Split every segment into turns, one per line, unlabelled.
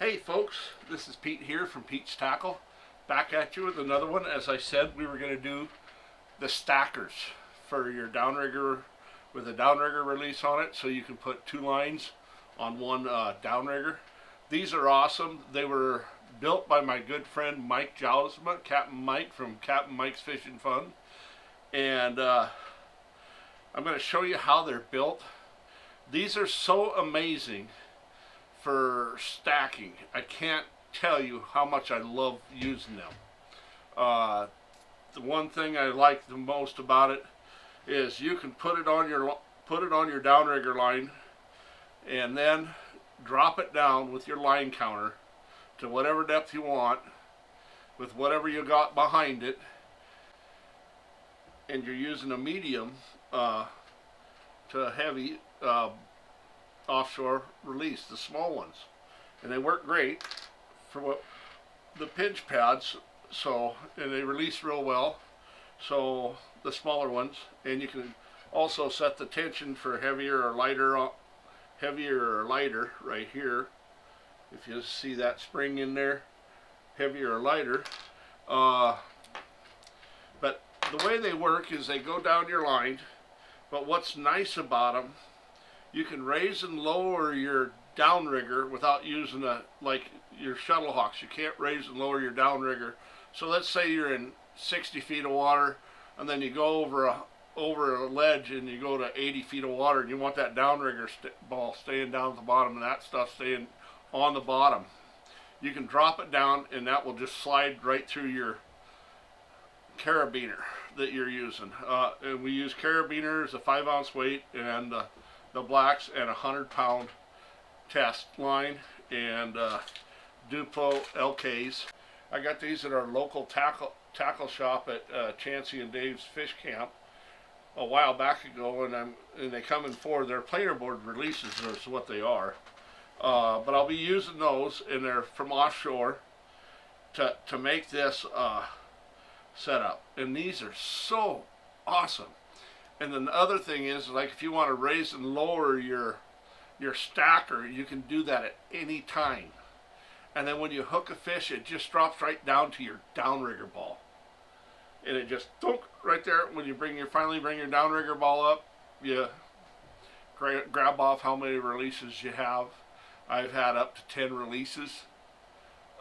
Hey folks, this is Pete here from Pete's Tackle. Back at you with another one. As I said, we were going to do the stackers for your downrigger with a downrigger release on it, so you can put two lines on one downrigger. These are awesome. They were built by my good friend Mike Jousma, Captain Mike from Captain Mike's Fishing Fun. And I'm going to show you how they're built. These are so amazing for stacking. I can't tell you how much I love using them. The one thing I like the most about it is you can put it on your downrigger line and then drop it down with your line counter to whatever depth you want with whatever you got behind it, and you're using a medium to a heavy offshore release, the small ones, and they work great for what the pinch pads, and they release real well, so the smaller ones. And you can also set the tension for heavier or lighter right here, if you see that spring in there, heavier or lighter. But the way they work is they go down your line, but what's nice about them, you can raise and lower your downrigger without using like your shuttle hawks. You can't raise and lower your downrigger. So let's say you're in 60 feet of water and then you go over a ledge and you go to 80 feet of water, and you want that downrigger ball staying down at the bottom and that stuff staying on the bottom. You can drop it down and that will just slide right through your carabiner that you're using. And we use carabiners, a 5-ounce weight, and the blacks, and a 100-pound test line, and Duplo LKs. I got these at our local tackle shop at Chancey and Dave's Fish Camp a while back ago, and they come in they're planer board releases is what they are. But I'll be using those, and they're from offshore to make this setup. And these are so awesome. And then the other thing is, like, if you want to raise and lower your stacker, you can do that at any time. And then when you hook a fish, it just drops right down to your downrigger ball. And it just, right there, when you finally bring your downrigger ball up, you grab off how many releases you have. I've had up to 10 releases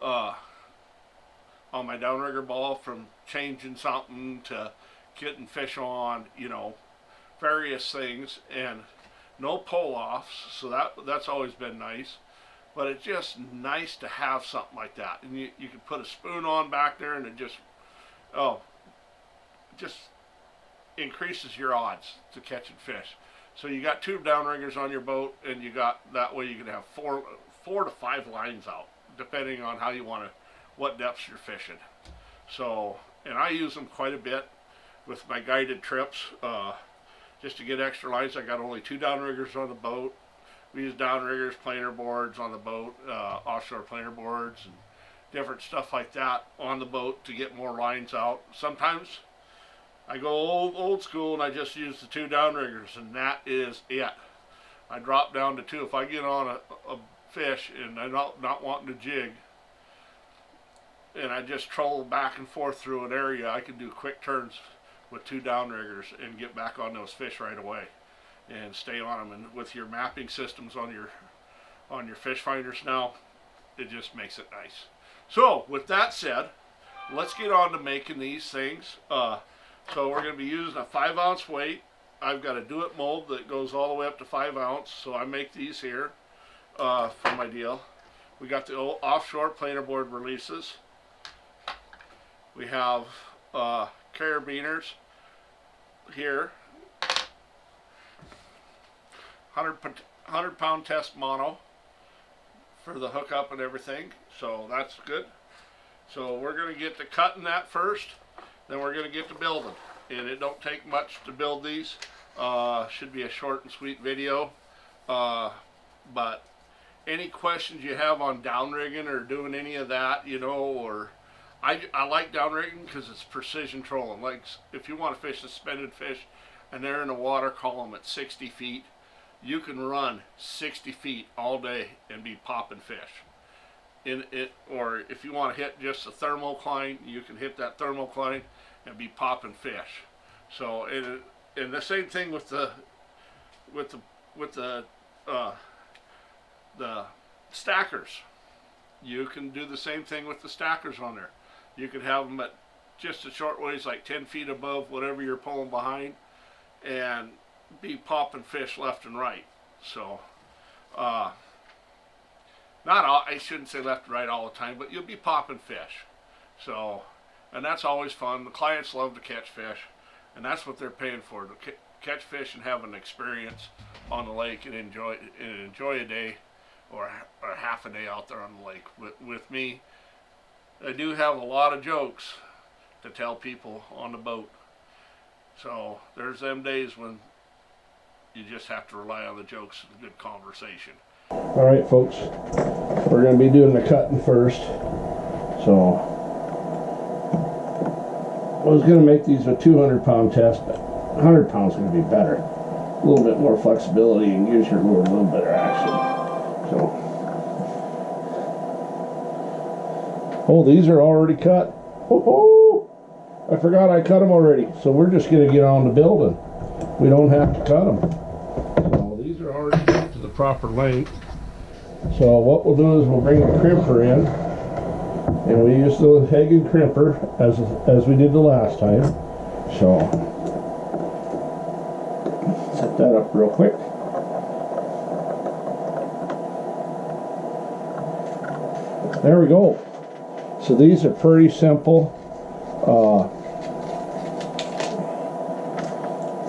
on my downrigger ball, from changing something to getting fish on, various things, and no pull-offs, so that's always been nice. But it's just nice to have something like that, and you can put a spoon on back there, and it just increases your odds to catching fish. So you got 2 downriggers on your boat, and that way you can have 4 to 5 lines out, depending on how you what depths you're fishing. So, and I use them quite a bit with my guided trips, just to get extra lines. I got only 2 downriggers on the boat. We use downriggers, planer boards on the boat, offshore planer boards, and different stuff like that on the boat to get more lines out. Sometimes I go old school and I just use the 2 downriggers, and that is it. I drop down to 2. If I get on a fish and I'm not wanting to jig, and I just troll back and forth through an area, I can do quick turns with 2 downriggers and get back on those fish right away and stay on them. And with your mapping systems on your fish finders now, it just makes it nice. So with that said, let's get on to making these things. So we're going to be using a 5-ounce weight. I've got a do-it mold that goes all the way up to 5 ounce, so I make these here for my deal. We got the old offshore planer board releases. We have carabiners here, 100-pound test mono for the hookup and everything, so that's good. So we're going to get to cutting that first, then we're going to get to building, and it don't take much to build these. Should be a short and sweet video, but any questions you have on downrigging or doing any of that, or I like downrigging because it's precision trolling. Like, if you want to fish suspended fish and they're in a water column at 60 feet, you can run 60 feet all day and be popping fish. in it, or if you want to hit just a thermocline, you can hit that thermocline and be popping fish. So and the same thing with the stackers. You can do the same thing with the stackers on there. You could have them at just a short ways, like 10 feet above whatever you're pulling behind, and be popping fish left and right. So not all, I shouldn't say left and right all the time, but you'll be popping fish. So, and that's always fun. The clients love to catch fish, and that's what they're paying for, to catch fish and have an experience on the lake and enjoy a day or half a day out there on the lake with me. I do have a lot of jokes to tell people on the boat. So there's them days when you just have to rely on the jokes and good conversation.
All right, folks, we're going to be doing the cutting first. So I was going to make these a 200-pound test, but 100 pounds is going to be better. A little bit more flexibility and use your lure, a little better action. So, oh, these are already cut. Oh, I forgot I cut them already. So we're just going to get on to building. We don't have to cut them. So these are already cut to the proper length. So what we'll do is we'll bring the crimper in, and we use the Hagen crimper as we did the last time. So set that up real quick. There we go. So these are pretty simple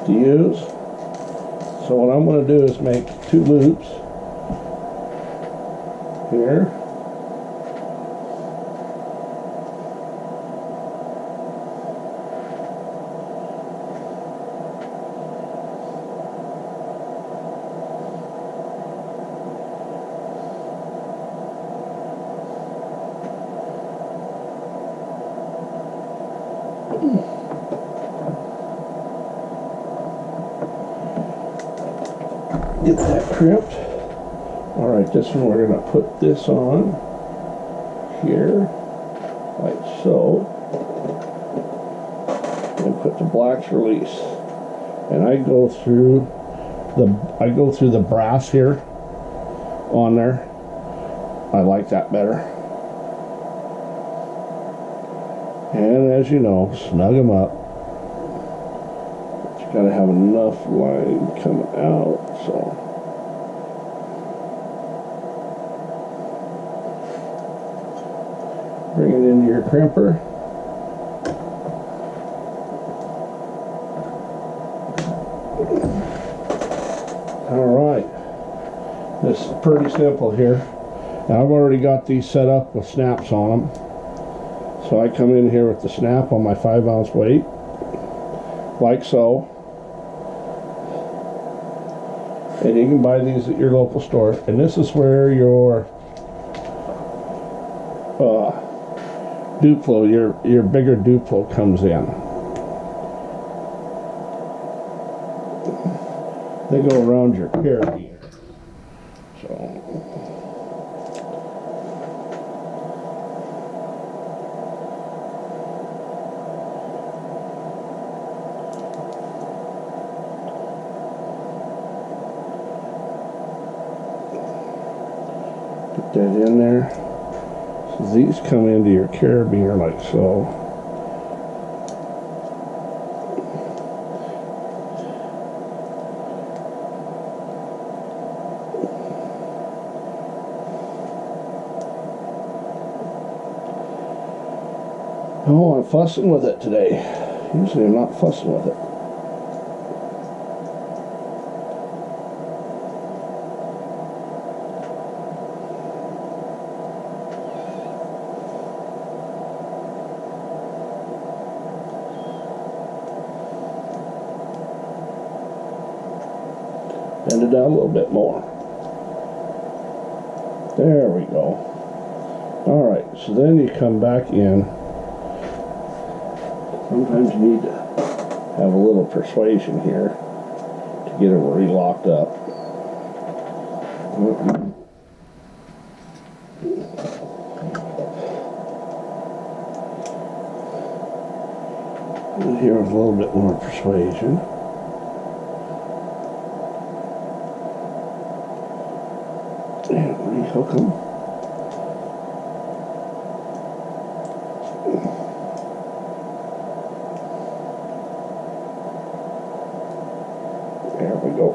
to use. So what I'm going to do is make 2 loops here. Get that crimped. Alright, this one we're going to put this on here, like so, and put the blacks release. And I go through the brass here on there. I like that better. And as you know, snug them up. But you got to have enough line coming out, so. Bring it into your crimper. Alright. This is pretty simple here. Now I've already got these set up with snaps on them. So I come in here with the snap on my 5-ounce weight, like so. And you can buy these at your local store. And this is where your Duplo, your bigger Duplo comes in. They go around your carabiner. So put that in there. So these come into your carabiner like so. Oh, I'm fussing with it today. Usually I'm not fussing with it. Bend it down a little bit more. There we go. Alright, so then you come back in. Sometimes you need to have a little persuasion here to get it re-locked up. it here with a little bit more persuasion. And rehook them. There we go.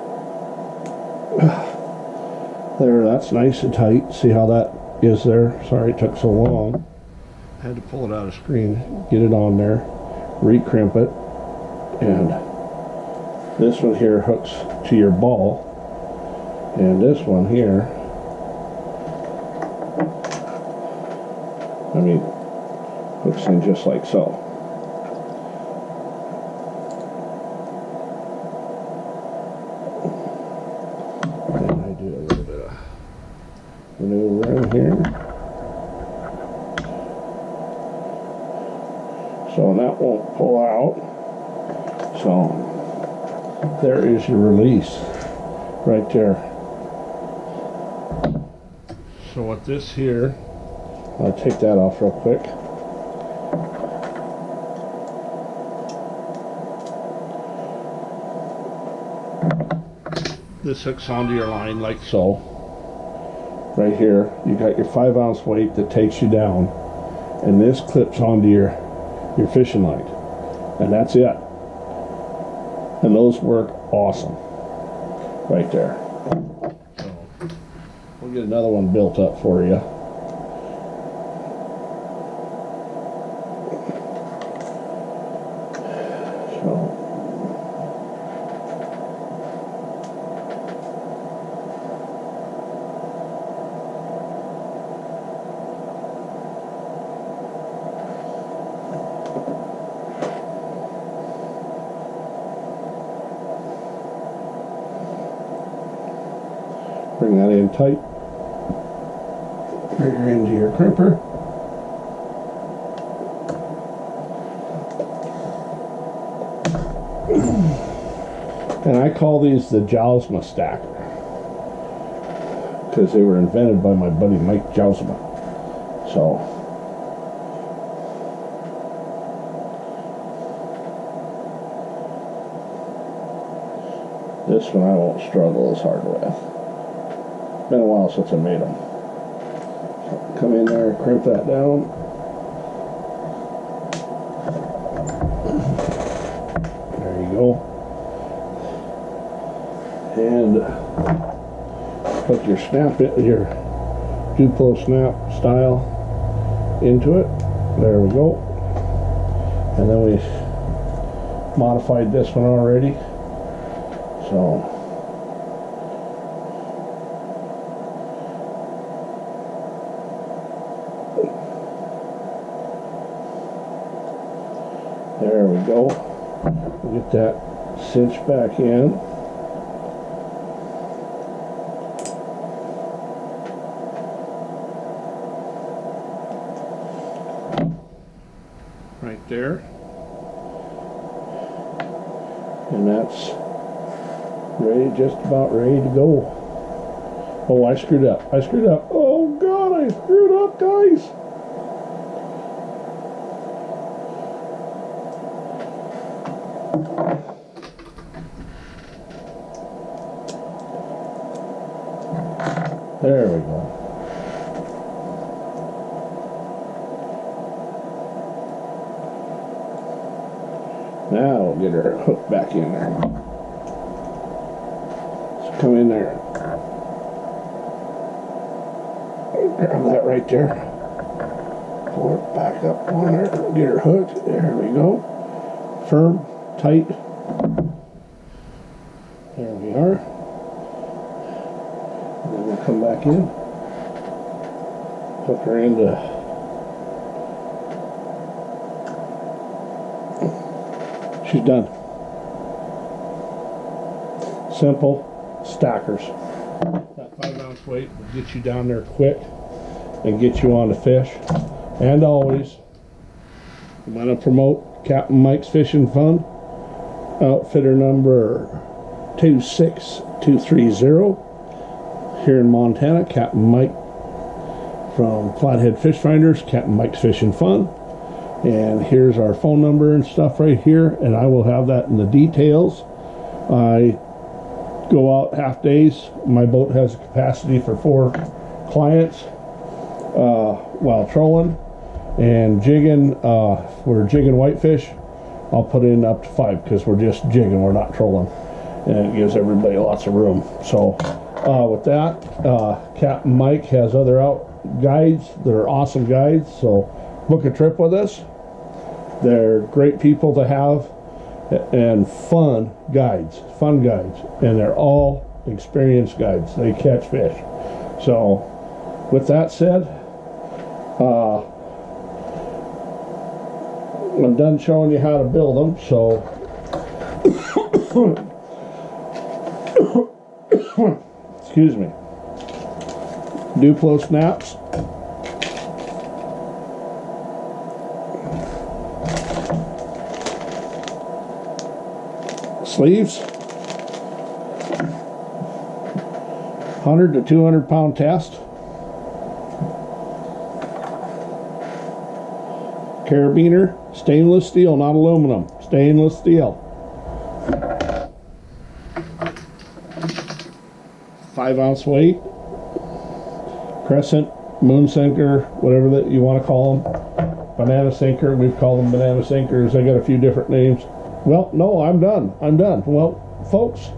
There, that's nice and tight. See how that is there? Sorry it took so long. I had to pull it out of screen, get it on there, recrimp it, and this one here hooks to your ball, and this one here, I mean, hooks in just like so. And I do a little bit of maneuvering here. So that won't pull out. So there is your release right there. So with this here, I'll take that off real quick. This hooks onto your line like so. Right here, you got your 5-ounce weight that takes you down, and this clips onto your fishing line, and that's it. And those work awesome right there. So we'll get another one built up for you. So bring that in tight. Bring her into your crimper. And I call these the Jousma Stacker because they were invented by my buddy Mike Jousma. So this one I won't struggle as hard with. Been a while since I made them. So come in there, crimp that down. There you go. And put your snap in, your Duplo snap style into it. There we go. And then we modified this one already. So there we go. We'll get that cinch back in. Right there. And that's ready, just about ready to go. Oh, I screwed up. Oh God, I screwed up, guys. There we go. Now we'll get her hooked back in there. So come in there. Grab that right there. Pull her back up on her. Get her hooked. There we go. Firm, tight. There we are. And then we'll come back in. Hook her into. She's done. Simple stackers. That 5-ounce weight will get you down there quick and get you on the fish. And always, I'm going to promote Captain Mike's Fishing Fun, outfitter number 26230 here in Montana. Captain Mike from Flathead Fish Finders, Captain Mike's Fishing Fun. And here's our phone number and stuff right here, and I will have that in the details. I go out half days. My boat has a capacity for 4 clients while trolling and jigging. We're jigging whitefish. I'll put in up to 5 because we're just jigging, we're not trolling, and it gives everybody lots of room. So with that, Captain Mike has other guides that are awesome guides, so book a trip with us. They're great people to have, and fun guides, and they're all experienced guides. They catch fish. So with that said, I'm done showing you how to build them. So excuse me. Duplo snaps, sleeves, 100 to 200 pound test, carabiner, stainless steel, not aluminum, stainless steel, 5-ounce weight, crescent, moon sinker, whatever that you want to call them, banana sinker, we've called them banana sinkers. I got a few different names. Well, no, I'm done. Well, folks,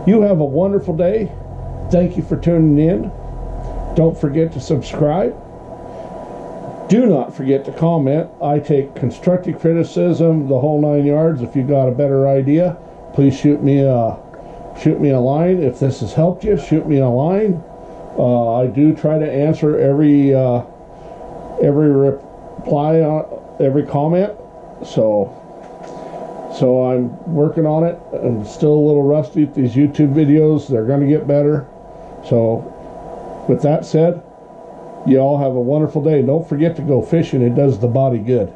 you have a wonderful day. Thank you for tuning in. Don't forget to subscribe. Do not forget to comment. I take constructive criticism, the whole 9 yards. If you got a better idea, please shoot me a line. If this has helped you, shoot me a line. I do try to answer every reply on every comment. So I'm working on it. I'm still a little rusty at these YouTube videos. They're going to get better. So with that said, you all have a wonderful day. Don't forget to go fishing. It does the body good.